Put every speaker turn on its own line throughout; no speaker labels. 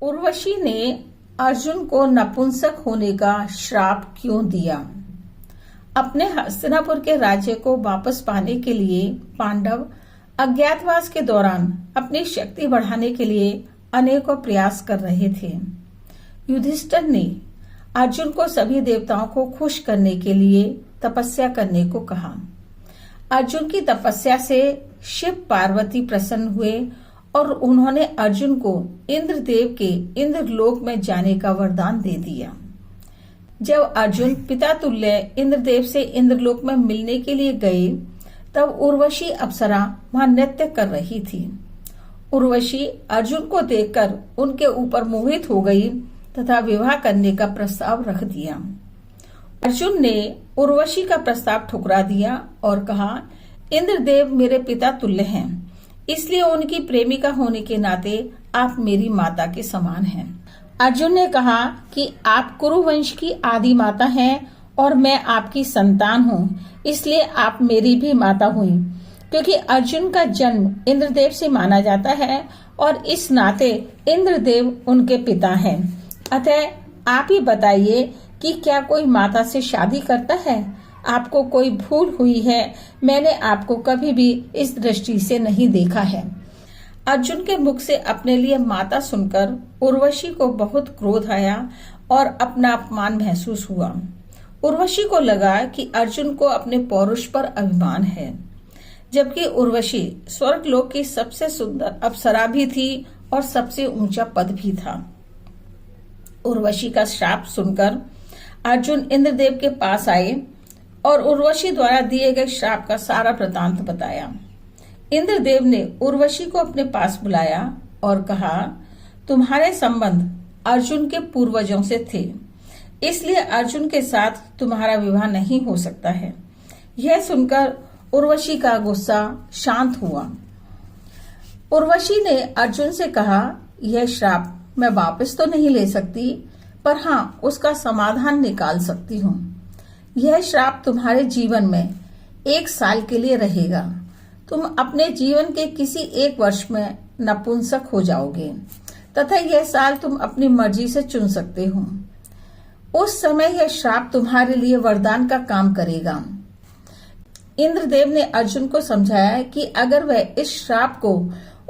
उर्वशी ने अर्जुन को नपुंसक होने का श्राप क्यों दिया? अपने हस्तिनापुर के राज्य को वापस पाने के लिए पांडव अज्ञातवास के दौरान अपनी शक्ति बढ़ाने के लिए अनेकों प्रयास कर रहे थे। युधिष्ठिर ने अर्जुन को सभी देवताओं को खुश करने के लिए तपस्या करने को कहा। अर्जुन की तपस्या से शिव पार्वती प्रसन्न हुए और उन्होंने अर्जुन को इंद्रदेव के इंद्रलोक में जाने का वरदान दे दिया। जब अर्जुन पिता तुल्य इंद्रदेव से इंद्रलोक में मिलने के लिए गए, तब उर्वशी अप्सरा वहां नृत्य कर रही थी। उर्वशी अर्जुन को देखकर उनके ऊपर मोहित हो गई तथा विवाह करने का प्रस्ताव रख दिया। अर्जुन ने उर्वशी का प्रस्ताव ठुकरा दिया और कहा, इंद्रदेव मेरे पिता तुल्य हैं, इसलिए उनकी प्रेमिका होने के नाते आप मेरी माता के समान हैं। अर्जुन ने कहा कि आप कुरुवंश की आदि माता हैं और मैं आपकी संतान हूँ, इसलिए आप मेरी भी माता हुई। क्योंकि अर्जुन का जन्म इंद्रदेव से माना जाता है और इस नाते इंद्रदेव उनके पिता हैं। अतः आप ही बताइए कि क्या कोई माता से शादी करता है? आपको कोई भूल हुई है, मैंने आपको कभी भी इस दृष्टि से नहीं देखा है। अर्जुन के मुख से अपने लिए माता सुनकर उर्वशी को बहुत क्रोध आया और अपना अपमान महसूस हुआ। उर्वशी को लगा कि अर्जुन को अपने पौरुष पर अभिमान है, जबकि उर्वशी स्वर्गलोक की सबसे सुंदर अप्सरा भी थी और सबसे ऊंचा पद भी था। उर्वशी का श्राप सुनकर अर्जुन इंद्रदेव के पास आए और उर्वशी द्वारा दिए गए श्राप का सारा वृतांत बताया। इंद्रदेव ने उर्वशी को अपने पास बुलाया और कहा, तुम्हारे संबंध अर्जुन के पूर्वजों से थे, इसलिए अर्जुन के साथ तुम्हारा विवाह नहीं हो सकता है। यह सुनकर उर्वशी का गुस्सा शांत हुआ। उर्वशी ने अर्जुन से कहा, यह श्राप मैं वापस तो नहीं ले सकती, पर हाँ, उसका समाधान निकाल सकती हूँ। यह श्राप तुम्हारे जीवन में 1 साल के लिए रहेगा। तुम अपने जीवन के किसी एक वर्ष में नपुंसक हो जाओगे तथा यह साल तुम अपनी मर्जी से चुन सकते हो। उस समय यह श्राप तुम्हारे लिए वरदान का काम करेगा। इंद्रदेव ने अर्जुन को समझाया कि अगर वह इस श्राप को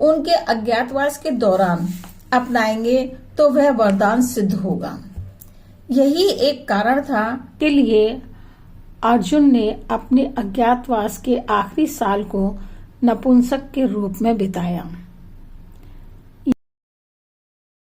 उनके अज्ञातवास के दौरान अपनाएंगे तो वह वरदान सिद्ध होगा। यही एक कारण था के लिए अर्जुन ने अपने अज्ञातवास के आखिरी साल को नपुंसक के रूप में बिताया।